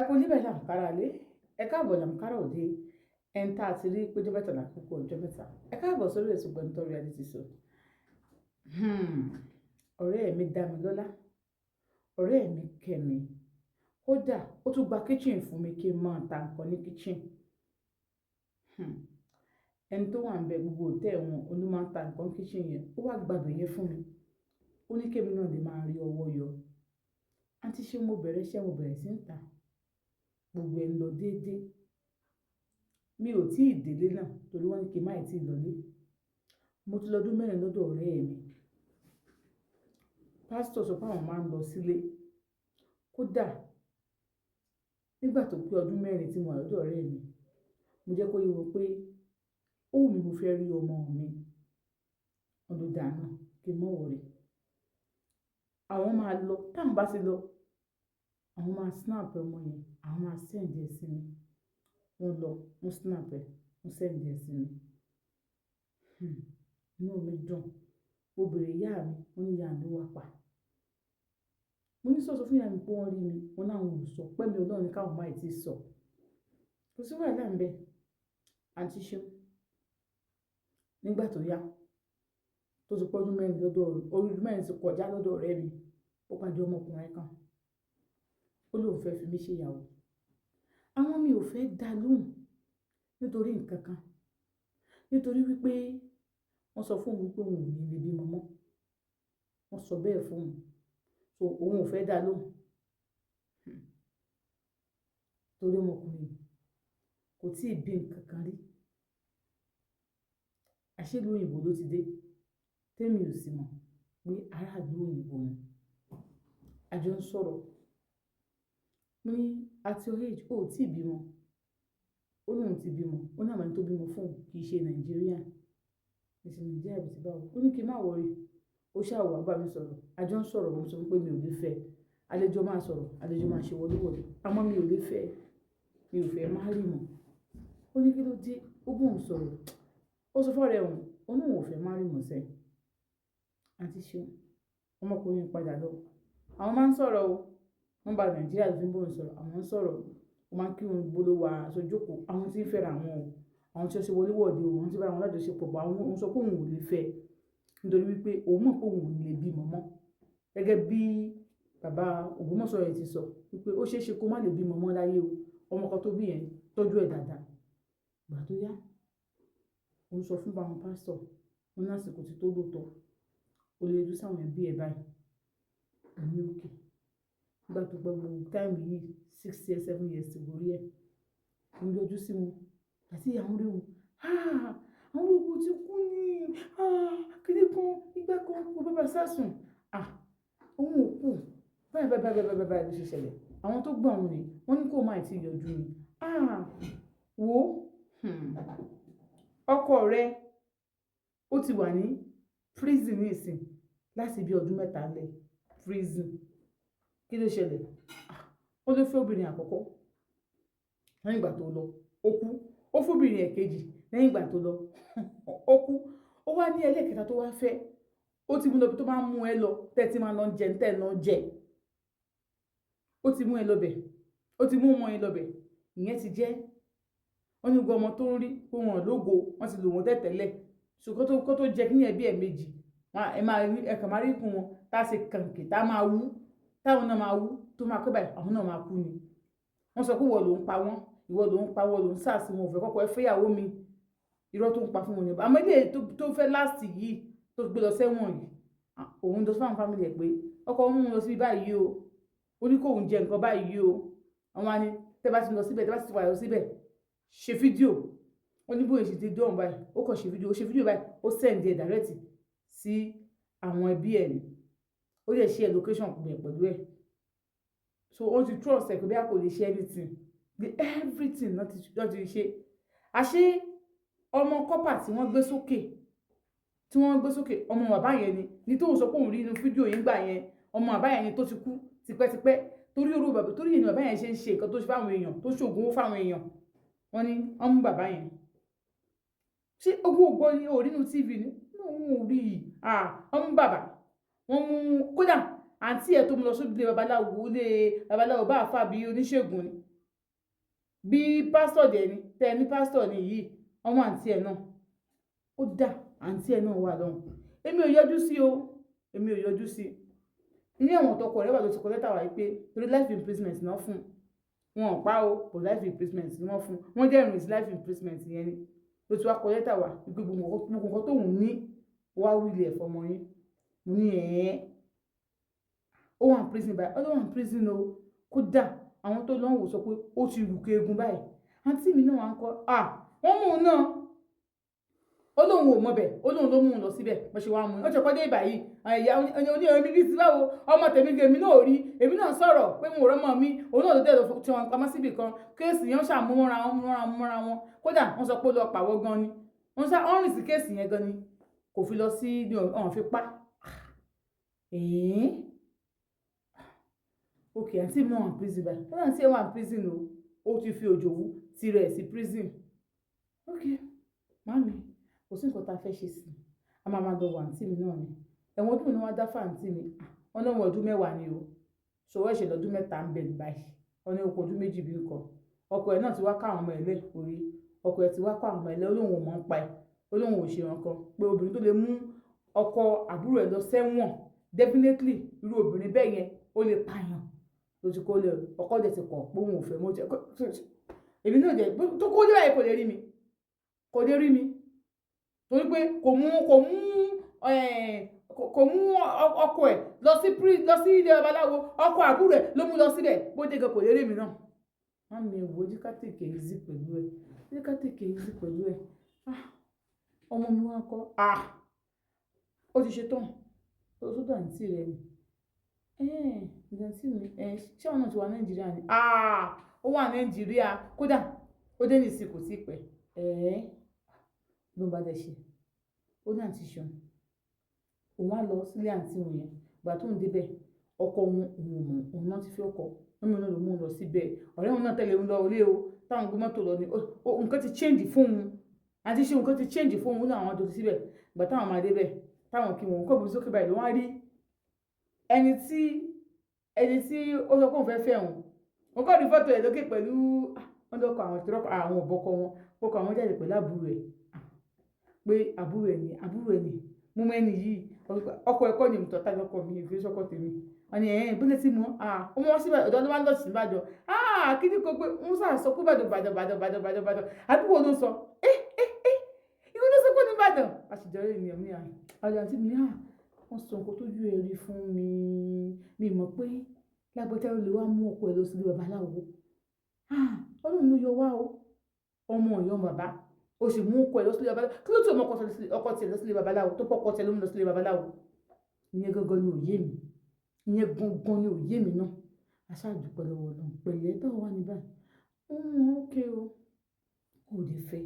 Ẹ kú níbẹ̀ làǹkárá lé, ẹ káàbọ̀ làǹkárá òde, ẹni tá a ti rí péjọ mẹ́ta lákòókò ọjọ́ mẹ́ta. Ẹ káàbọ̀ sórí ètò Gbẹ̀ntórí Reality Show. Ọ̀rẹ́ mi Dámilọ́lá, ọ̀rẹ́ mi Kẹ́mi, kódà ó tún gba kitchen fún mi kí n máa ta nǹkan ní kitchen. Ẹni tó wà ń bẹ gbogbo òtẹ́ wọn olú máa ń ta nǹkan kitchen yẹn, ó wá gbàgbé yẹn fún mi. Ó ní kémi náà lè máa rí ọwọ́ yọ. Àǹtí ṣé mo bẹ̀rẹ̀ sí ń ta. Gbogbo ẹ̀ ń lọ déédéé. Mi ò tí ì délé náà torí wọ́n ní kí n má ì tí ì lọlé. Mo ti lọ́dún mẹ́rin lọ́dọ̀ ọ̀rẹ́ mi. Pásítọ̀ sọ pé àwọn máa ń lọ sílé. Kódà nígbà tó pé ọdún mẹ́rin tí mo wà lọ́dọ̀ ọ̀rẹ́ mi, mo jẹ́ kó yé wọn pé ó wù mí mo fẹ́ rí ọmọ mi. Ọdún dáná kí n mọ̀ wọ̀rẹ́. Àwọn máa lọ, táwọn bá ti lọ, àwọn máa snap ọmọ yẹn, àwọn máa send ẹ̀ sí mi. Wọ́n lọ, wọ́n snap ẹ̀, wọ́n send ẹ̀ sí mi. Inú mi dùn. Mo bèrè ìyá mi, wọ́n ní ìyá mi wà pa. Mo ní sọ̀sọ̀ fún ìyá mi pé wọ́n rí mi, wọ́n láwọn ò sọ pé mi Ọlọ́run ní káwọn máa ti sọ. Kò sí wàhálà ń bẹ. Àǹtí ṣé nígbà tó yá, tó ti pọ́ ọdún mẹ́rin ti kọjá lọ́dọ̀ ọ̀rẹ́ mi, ó pàdé ọmọkùnrin kan. Ó lóun fẹ́ fi mí ṣe ìyàwó. Àwọn mi ò fẹ́ dá lóhùn nítorí nǹkan kan. Nítorí wípé wọ́n sọ fún òun wípé òun ò ní lè bímọ mọ́. Wọ́n sọ bẹ́ẹ̀ fún òun. So òun ò fẹ́ dá lóhùn. Torí ọmọkùnrin kò tí ì bí nǹkan kan rí. Àṣé ìlú òyìnbó ló ti dé. Tèmi ò sì mọ̀ pé ará ìlú òyìnbó ni. A jọ ń sọ̀rọ̀. Mo ní at your age ó tí ì bímọ. Ó ní òun ti bímọ. Ó ní àwọn ẹni tó bímọ fún òun kì í ṣe Nàìjíríà. Èsì Nàìjíríà bí ti bá wò. Ó ní kí n má wọrí. Ó ṣàwọ̀ bá mi sọ̀rọ̀. A jọ ń sọ̀rọ̀, mo sọ pé mi ò lè fẹ́. Àlejò máa sọ̀rọ̀, àlejò máa ṣe wọléwọ̀de. Àmọ́ mi ò lè fẹ́. Mi ò fẹ́ marry mọ́. Ó ní kí ló dé? Ó bá òun sọ̀rọ̀. Ó sọ fún ọ̀rẹ́ òun, ó ní òun ò fẹ́ marry mọ́ sẹ́. Àǹtí ṣé ọmọkùnrin padà lọ. Àwọn máa ń sọ̀rọ̀ o. Wọ́n bá Nàìjíríà ló fi ń bóun sọ̀rọ̀. Àwọn ń sọ̀rọ̀. Wọ́n máa ń kí wọn gbólóhùn wa aṣojókòó. Àwọn tí ń fẹ́ra wọn o. Àwọn tí ó ṣe wọléwọ̀de o. Àwọn tí bá wọn lájọṣepọ̀ bọ̀. Àwọn sọ pé òun ò lè fẹ́. Nítorí wípé òun mọ̀ pé òun ò lè bímọ mọ́. Gẹ́gẹ́ bí bàbá Ògbómọ̀ṣọ́ yẹn ti sọ wípé ó ṣeé ṣe kó má lè bímọ mọ́ láyé o. Ọmọ kan tó bí yẹn tọ́jú ẹ̀ dáadáa. Ìgbà tó yá, òun sọ fún bàwọn pásítọ̀, wọn ní àsìkò tí tó lóòótọ́. Ó lè rí sáwọn ẹbí ẹ̀ báyìí. Àní òkè. Nígbà tó gbọ́ gbogbo táìmù yìí 6 years 7 years ti gorí ẹ̀. Òun yọjú sí wọn. Àti ìyá wọn rí wọn. Àwọn ológun ti kú ní. Kíni kan, ìgbà kan, kò bàbá sásùn. Òun ò kú. Báyìí ló ṣe ṣẹlẹ̀. Àwọn tó gbọ́ àwọn ni, wọ́n ní kó máa ti yọjú ni. Wo ọkọ rẹ̀ ó ti wà ní prison ní ìsìn láti bí ọdún 3 lẹ̀. Prison. Kí ló ṣẹlẹ̀? Ó ló fẹ́ obìnrin àkọ́kọ́. Lẹ́yìn ìgbà tó lọ, ó kú. Ó fún obìnrin ẹ̀kejì. Lẹ́yìn ìgbà tó lọ, ó kú. Ó wá ní ẹlẹ́kẹta tó wá fẹ́. Ó ti mú lọ bí tó máa ń mú ẹ lọ. Tẹ́ ti máa lọ jẹ, tẹ́ lọ jẹ. Ó ti mú ẹ lọ bẹ̀. Ó ti mú ọmọ yẹn lọ bẹ̀. Ìyẹn ti jẹ́. Wọ́n ní gbogbo ọmọ tó ń rí pé wọn lógo, wọ́n ti lò wọ́n tẹ́tẹ́lẹ̀. Ṣùgbọ́n kó tó jẹ kí ní ẹbí ẹ̀ méjì. Ẹ kàn máa rí ikùn wọn. Tá ṣe kànkè, tá máa wú. Táwọn náà máa wú. Tó máa pẹ́ báyìí, àwọn náà máa kú ni. Wọ́n sọ pé ìwọ ló ń pa wọ́n. Ìwọ ló ń pa wọ́n, ló ń sàsí wọn. Ò fẹ́ kọ́kọ́ ẹ fẹ́yàwó mi. Irọ́ tó ń pa fún wọn ni. Àmọ́ ilé tó fẹ́ láàsì yìí tó gbé lọ sẹ́wọ̀n yìí. Òun lọ fún àwọn fámìlì ẹ̀ pé ọkọ òun lọ sí báyìí o. Ó ní kó òun jẹ nǹkan báyìí o. Àwọn á ní tẹ́ bá ti lọ síbẹ̀, tẹ́ bá ti wà lọ síbẹ̀, ṣe fídíò. Ó ní bóyá ṣe ti dé ọ̀hún báyìí. Ó kàn ṣe fídíò. Ó ṣe fídíò báyìí. Ó send ẹ̀ direct sí àwọn ẹbí ẹ̀ ni. Ó lè share location pẹ̀lú ẹ̀. So ó ti trust ẹ̀ pé bí a kò lè share anything. Everything náà ti ṣe. Àṣé ọmọ kọ́pà tí wọ́n gbé sókè, ọmọ bàbá yẹn ni. Ní tóun sọ pé òun rí inú fídíò yìí gbà yẹn. Ọmọ bàbá yẹn ni tó ti kú tipẹ́tipẹ́. Torí orú bàbá, torí ìní bàbá yẹn ṣe ń ṣe nǹkan tó ṣe fáwọn èèyàn, tó ṣògùn owó fáwọn èèyàn. Wọ́n ní wọ́n mú bàbá yẹn. Ṣé ogún ògbó ni o rí nínú TV ni? Òun ò rí i. Wọ́n mú bàbá. Wọ́n mú kódà àǹtí ẹ̀ tó mú lọ sóbi ilé babaláwo bá àfà bí oníṣègùn ni. bí pásítọ̀ dẹ̀ ni tẹ́ ní pásítọ̀ ni yìí ọmọ àǹtí ẹ̀ náà ó dà àǹtí ẹ̀ náà wà lọ́hùn èmi ò yọjú sí o èmi ò yọjú sí ní àwọn tọkọ rẹ̀ wà ló ti kọ lẹ́tà wáyé pé torí life imprisonment náà fún wọn ò pa o kò life imprisonment ni wọ́n fún wọ́n jẹ́ ìrìn sí life imprisonment yẹn ni ló ti wá kọ lẹ́tà wá wípé gbogbo nǹkan tóun ní wá wílé ẹ̀ fọmọ yín mo ní ó wà ní prison báyìí ó wà ní prison o kódà àwọn tó lọ́wọ́ sọ pé ó ti rùkẹ́ egun báyìí àǹtí mi náà wà ń kọ́ wọ́n mú un náà ó lóun ò mọbẹ̀ ó lóun ló mú un lọ síbẹ̀ bó ṣe wá mú un ó ṣe kọ́ dé ìbàyí ẹ̀yà oní bíi ti báwo ọmọ tèmi èmi náà rí èmi náà sọ̀rọ̀ pé mo rọ́mọ mi òun náà ló dẹ̀ lọ tí wọn pamọ́ síbì kan kéèsì yẹn ń ṣàmúmọ́ra wọn kódà wọ́n sọ pé ó lọ pàwọ́ gan ni wọ́n rìn sí kéèsì yẹn gan ni kò fi lọ sí ọ̀hún fi pa ok àǹtí mi náà wà ní prison báyìí wọ́n náà ti wà ní prison o ó ti fi òjòwú tirẹ̀ sí prison ok mami kò sí nǹkan tá a fẹ́ ṣe sí a máa lọ wọ àǹtí mi náà ni ẹ̀wọ̀n ọdún ni wọ́n dá fún àǹtí mi wọ́n náà wọ́n ọdún 10 ni o ṣòwò ẹ̀ṣẹ̀ lọ́dún 3 ń bẹ̀ ní báyìí wọ́n ní oko ọdún 2 bí nǹkan ọkọ ẹ̀ náà ti wá ká àwọn ọmọ ẹ̀ lẹ́ orí ọkọ ẹ̀ ti wá ká àwọn ọmọ ẹ̀ lẹ́ olóhùn ò mọ̀ ń pa ẹ̀ olóhùn ò ṣe nǹkan pé obìnrin tó lè mú ọkọ àbúrò ẹ̀ lọ sẹ́wọ̀n definitely irú obìnrin bẹ́ẹ̀ yẹn ó lè pààyàn lójú kó lè ọkọ dẹ̀ ti kọ̀ pé òun ò fẹ́ mọ́ jẹ́ èmi náà jẹ́ tó kó dé báyìí kò lè rí mi torí pé kò mú ọkọ ẹ̀ lọ sí ilé babaláwo ọkọ àbúrò ẹ̀ ló mú lọ síbẹ̀ bó dé gan kò lè rí mi náà wọ́n mi wò ó jíkàtìkè easy pẹ̀lú ẹ̀ ọmọ mi wá kọ́ ó ti ṣe tán ó tó dà ní tí rẹ̀ ni ìdántí mi ṣé ọ̀nà tí wà Nàìjíríà ni ó wà Nàìjíríà kódà ó dé ní ìsìnkú tí pẹ́ ló bá dẹ̀ ṣe ó ní àǹtí ṣan òun á lọ sílé àǹtí òun yẹn ìgbà tó ń débẹ̀ ọkọ òun náà ti fi ọkọ wọn mi náà ló mú un lọ síbẹ̀ ọ̀rẹ́ òun náà tẹ̀lé òun lọ ilé o táwọn gbé mọ́tò lọ ni nǹkan ti change fún òun àti ṣe nǹkan ti change fún òun náà àwọn àjọ síbẹ̀ ìgbà táwọn máa débẹ̀ táwọn kí wọn kọ́ bí sókè báyìí ló wá rí ẹni tí ó sọ pé òun fẹ́ òun òun kọ́ ní fọ́tò ẹ̀ lókè pẹ̀lú wọ́n dọ́kọ̀ àwọn ìtọ́rọ́kọ̀ àwọn ọ̀bọ̀kọ wọn kọ́kọ́ àwọn jáde pẹ̀lú àbúrò ẹ̀ pé àbúrò ẹ̀ ni mú mẹ́ni yìí ọkọ ẹ̀kọ́ ni ìmùtọ́ tájọ́ kọ mi ìfẹ́ sọ́kọ̀ tèmi wọ́n ní ìbílẹ̀ tí mo ó mọ́ síbẹ̀ ọ̀dọ́ ló wá lọ sí ìbàdàn kí ni kò pé ń sọ pé bàdàn àdúgbò ló sọ ìwé ló sọ pé ní ìbàdàn àṣìjọrẹ́ ènìyàn ní àjọ àti mi wọ́n sọ nǹkan tójú ẹ̀ rí fún mi mọ̀ pé lágbẹ́tẹ́ ló lè wá mú ọkọ ẹ̀ lọ sílé babaláwo ọlọ́run ló yọ wá o ọmọ ọ̀yọ́ bàbá o sì mú ọkọ ẹ̀ lọ sílé babaláwo kí ló tó ọkọ tiẹ̀ lọ sílé babaláwo tó pọ̀ ọkọ tiẹ̀ ló mú lọ sílé babaláwo ìyẹn gangan ni òye mi náà aṣáàdúpẹ́ lọ́wọ́ náà pẹ̀lẹ́ báwo wá ní báyìí ókè o kò lè fẹ́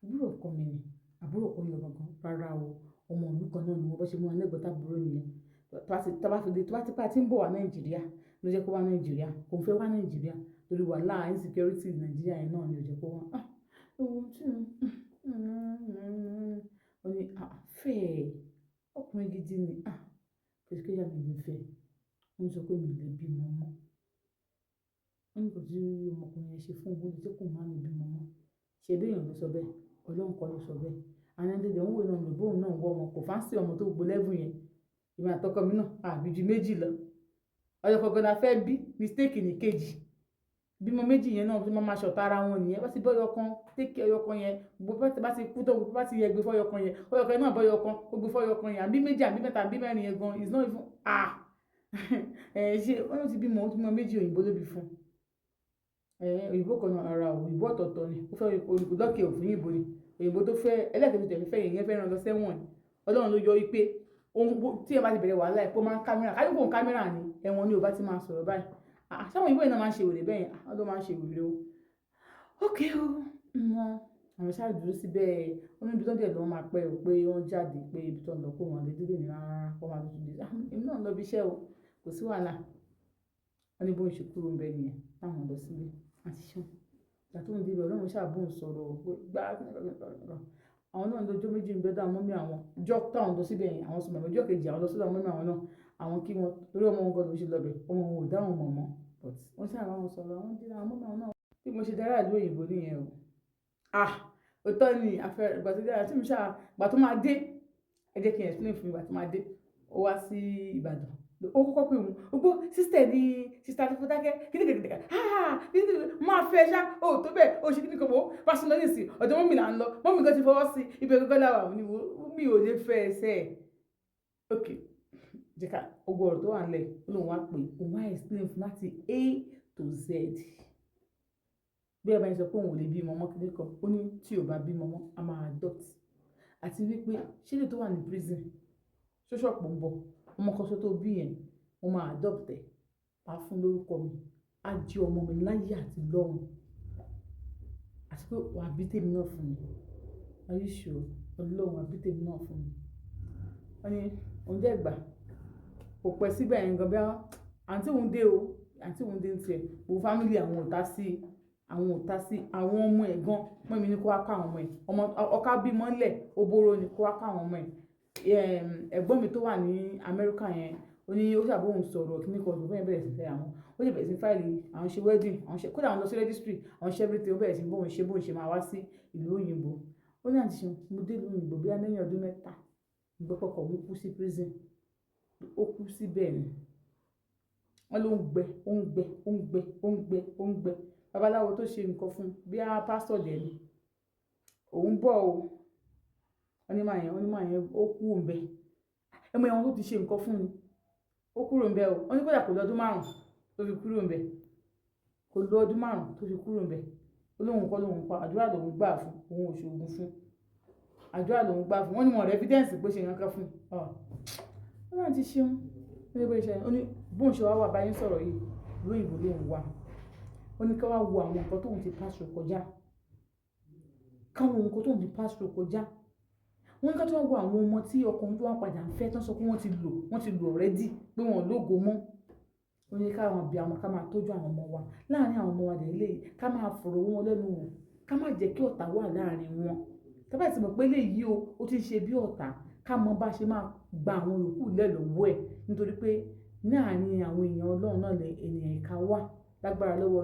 àbúrò ọkọ mi ni àbúrò ọkọ mi gangan rárá o ọmọ ìlú kan náà ni wọ́n bọ́ ṣe mú wọn lẹ́gbọ̀ọ́ tábúrò nìyẹn tó bá ti ń bọ̀ wá Nàìjíríà ló jẹ́ kó wá Nàìjíríà kò ń fẹ́ wá Nàìjíríà torí wàhálà insecurity Nàìjíríà yẹn náà ni ò jẹ́ kó wá ohun tí wọ́n ní fẹ́ ọkùnrin gidi ni kìsìkìyà mi lè fẹ́ wọ́n sọ pé mi lè bímọ mọ́ wọ́n ní kò tí ọmọkùnrin yẹn ṣe fún òun tí kò má lè bímọ mọ́ ṣe bí èèyàn ló sọ bẹ́ẹ̀ Ọlọ́run kọ́ ló sọ bẹ́ẹ̀ àwọn ẹ̀dẹ̀dẹ̀ ń wò náà lò bóun náà wọ́ wọn kò fáǹsì ọmọ tó gbó lẹ́bù yẹn ìwé àtọkọ mi náà àbí ju 2 lọ ọjọ́ kọ̀ọ̀kan la fẹ́ bí mistake ní kejì bímọ 2 yẹn náà tí wọ́n máa ṣọ̀tá ara wọn nìyẹn bá ti bọ́ ọyọkan tẹ́kẹ̀ ọyọkan yẹn gbogbo bá ti kú tó gbogbo bá ti yẹ gbé fọ́yọkan yẹn ọyọkan náà bọ́ ọyọkan gbogbo fọ́yọkan yẹn àbí 2 àbí 3 àbí 4 yẹn gan is not even ṣe wọ́n ti bímọ 2 òyìnbó ló bí fún òyìnbó kan náà ara òyìnbó ọ̀tọ̀ọ̀tọ̀ ni ó fẹ́ olùkúdọ́kẹ̀ òfin òyìnbó ni òyìnbó tó fẹ́ ẹlẹ́kẹ̀ẹ́ tó fẹ́ yẹn fẹ́ràn lọ sẹ́wọ̀n Ọlọ́run ló yọ wípé tí ẹ bá ti bẹ̀rẹ̀ wàhálà ẹ̀ pé ó máa ń kámẹ́rà kájú kò ń kámẹ́rà ni ẹ̀wọ̀n ni ò bá ti máa sọ̀rọ̀ báyìí sáwọn òyìnbó yìí náà máa ń ṣe wèrè bẹ́ẹ̀ yẹn wọ́n ló máa ń ṣe wèrè o ókè o àwọn ṣáà dúró síbẹ̀ wọ́n ní ibi tó ń dẹ̀ lọ́wọ́ máa pẹ́ o pé wọ́n jáde pé ibi tó ń lọ pé wọ́n lè dúró ní rárá wọ́n máa tún dé èmi náà lọ bí iṣẹ́ o kò sí wàhálà wọ́n ní bó ń ṣe kúrò ń bẹ nìyẹn táwọn lọ sílé àti ṣan ìgbà tó ń débẹ̀ Ọlọ́run ṣáà bó ń sọ̀rọ̀ pé gbá àwọn náà lọ́jọ́ méjì ń bẹ dá mọ́mí àwọn jọ́ táwọn lọ síbẹ̀ yẹn àwọn sọmọ ọjọ́ kejì àwọn lọ síbẹ̀ mọ́mí àwọn náà àwọn kí wọn torí ọmọ wọn gbọdọ̀ ṣe lọ́bẹ̀ ọmọ wọn ò dáhùn mọ̀ mọ́ but wọ́n ṣáà bá wọn sọ̀rọ̀ àwọn dín àwọn mọ́mí àwọn náà bí mo mo ṣe dára ìlú òyìnbó nìyẹn o. Òótọ́ ni ìgbà tó dára tí mo ṣáà ìgbà tó máa dé ẹ jẹ́ kí n explain fún mi ìgbà tó máa dé ó wá sí Ìbàdàn ó kọ́kọ́ pé òun ó gbọ́ sísítẹ̀ ní sísítà tó fọ́dákẹ́ kíníkẹ̀kẹ̀ máa fẹ́ ṣá ó tó bẹ́ẹ̀ ó ṣe kíníkẹ̀ wò fásitì lọ́yìn sí ọ̀dọ̀ mọ́mì là ń lọ mọ́mì kan ti fọwọ́ sí ibẹ̀ gọ́gọ́ láwà mi ò lè fẹ́ ẹsẹ̀ ok jẹ́ka ogun ọ̀rọ̀ tó wà nílẹ̀ ó lóun wá pé òun wá explain fún láti A to Z bí ẹ bá ń sọ pé òun ò lè bí ọmọ kíníkan ó ní tí ò bá bí ọmọ a máa adopt àti wípé ṣé lè tó wà ní prison ṣóṣọ̀pọ̀ ń bọ̀ ọmọ kan ṣo tó bí yẹn mo máa adopt ẹ̀ máa fún lórúkọ mi á jẹ́ ọmọ mi láyé àti lọ́run àti pé wà á bí tèmi náà fún mi are you sure ọlọ́run wà á bí tèmi náà fún mi wọ́n ní oúnjẹ ìgbà kò pẹ́ síbẹ̀ yẹn gan bí àǹtí òun dé o àǹtí òun dé ń tiẹ̀ gbogbo fámìlì àwọn ò tá sí àwọn ọmọ ẹ̀ gan mọ́ mi ní kó wá ká àwọn ọmọ ẹ̀ ọ̀ká bí mọ́lẹ̀ oboro ni kó wá ká àwọn ọmọ ẹ̀ ẹ̀gbọ́n mi tó wà ní Amẹ́ríkà yẹn ó ní ó ṣàbóhùn sọ̀rọ̀ kíní kan ọ̀dọ̀ bẹ́ẹ̀ bẹ̀rẹ̀ sí fẹ́ àwọn ó lè bẹ̀rẹ̀ sí fáìlì àwọn ṣe wedding àwọn ṣe kódà àwọn lọ sí registry àwọn ṣe everything ó bẹ̀rẹ̀ sí bóun ṣe máa wá sí ìlú òyìnbó ó ní àti ṣe mo dé ìlú òyìnbó bí lẹ́yìn ọdún mẹ́ta ìgbọ́pọ̀kọ̀ mo kú sí prison ó kú síbẹ̀ ni wọ́n ló ń gbẹ babaláwo tó ṣe nǹkan fún bí a pásítọ̀ dẹ̀ ni òun bọ̀ o onímọ̀ yẹn ó kú òǹbẹ ẹmọ ẹ̀wọ̀n tó ti ṣe nǹkan fún ni ó kúrò ń bẹ o wọ́n ní kódà kò lọ́dún márùn tó fi kúrò ń bẹ kò lọ́dún márùn tó fi kúrò ń bẹ olóhùn kọ́ lóhùn pa àdúrà lòun gbà fún òun ò ṣoògùn fún àdúrà lòun gbà fún wọ́n ní wọn rẹ̀ evidence pé ṣe nǹkan fún ọ náà ti ṣeun ní bó ṣe ó ní bóun ṣe wá wà báyìí sọ̀rọ̀ yìí lóyìnbó lóhùn wà ó ní ká wá wo àwọn nǹkan tóun ti pass through kọjá káwọn nǹkan tóun ti pass through kọjá wọ́n ká tó wá wo àwọn ọmọ tí ọkùnrin tó wá padà ń fẹ́ tán sọ pé wọ́n ti lò already pé wọ́n lógo mọ́ ó ní káwọn bí àwọn ká máa tọ́jú àwọn ọmọ wa láàárín àwọn ọmọ wa dẹ̀ lè ká máa fọ̀rọ̀ wọn lẹ́nu wò ká má jẹ́ kí ọ̀tá wà láàárín wọn tábà tí mọ̀ pé léyìí ó ti ṣe bí ọ̀tá ká mọ bá ṣe máa gba àwọn yòókù lẹ́lọ́wọ́ ẹ̀ nítorí pé láàárín àwọn èèyàn Ọlọ́run náà lè ènìyàn ìka wà lágbára lọ́wọ́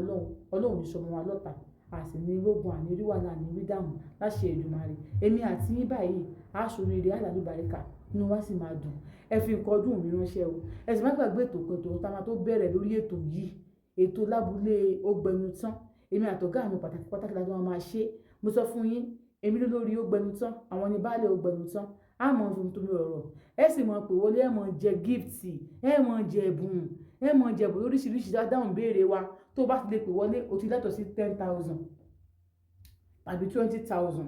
Ọlọ́run ní sọmọ wa lọ́tà àti ní rógun àní rí wàhálà ní rí dààmú láṣẹ Èdùmàrè èmi àti yín báyìí aṣoríire alálùbáríkà inú wa sì máa dùn ẹ fi nǹkan ọdún mi ránṣẹ́ o ẹ sì má gbàgbé ètò kan tó tá máa tó bẹ̀rẹ̀ lórí ètò yìí ètò lábúlé Ògbẹnu Tán èmi àtọ̀gá mi pàtàkì láti wọn máa ṣe mo sọ fún yín èmi lórí Ògbẹnu Tán àwọn ní baálé Ògbẹnu Tán á mọ̀ fún torí ọ̀rọ̀ ẹ sì mọ̀ pé wọlé ẹ mọ̀ jẹ gift ẹ mọ̀ jẹ ẹ̀bùn ẹ mọ̀ jẹ ẹ̀bùn lóríṣiríṣi dáhùn béèrè wa tó bá ti lè pè wọlé o ti lẹ́tọ̀ọ́ sí 10,000 tàbí 20,000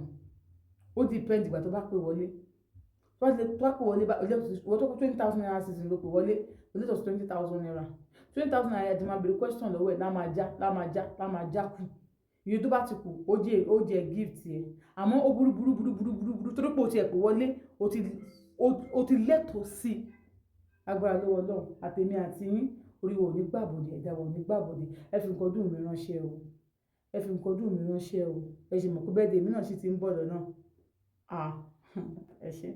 ó depend ìgbà tó bá pè wọlé tó bá pè wọlé wọ́n tó kó 20,000 naira season ló pè wọlé o lẹ́tọ̀ọ́ sí 20,000 naira 20,000 naira ti máa bèrè question lọ́wọ́ ẹ̀ lámájá kù iye tó bá ti kù ó jẹ gift ẹ̀ àmọ́ ó burú tó dúpọ̀ tí ẹ̀ pè wọlé o ti lẹ́tọ̀ọ́ sí agbára lọ́wọ́ Ọlọ́run àtèmi àti yín orí wo ní gbàbọ̀dé ẹ̀dá wo ní gbàbọ̀dé ẹ fi nǹkan dùn mí ránṣẹ́ o ẹ ṣe mọ̀ pé bẹ́ẹ̀ dé èmi náà sì ti ń bọ̀ lọ́nà ẹ ṣé.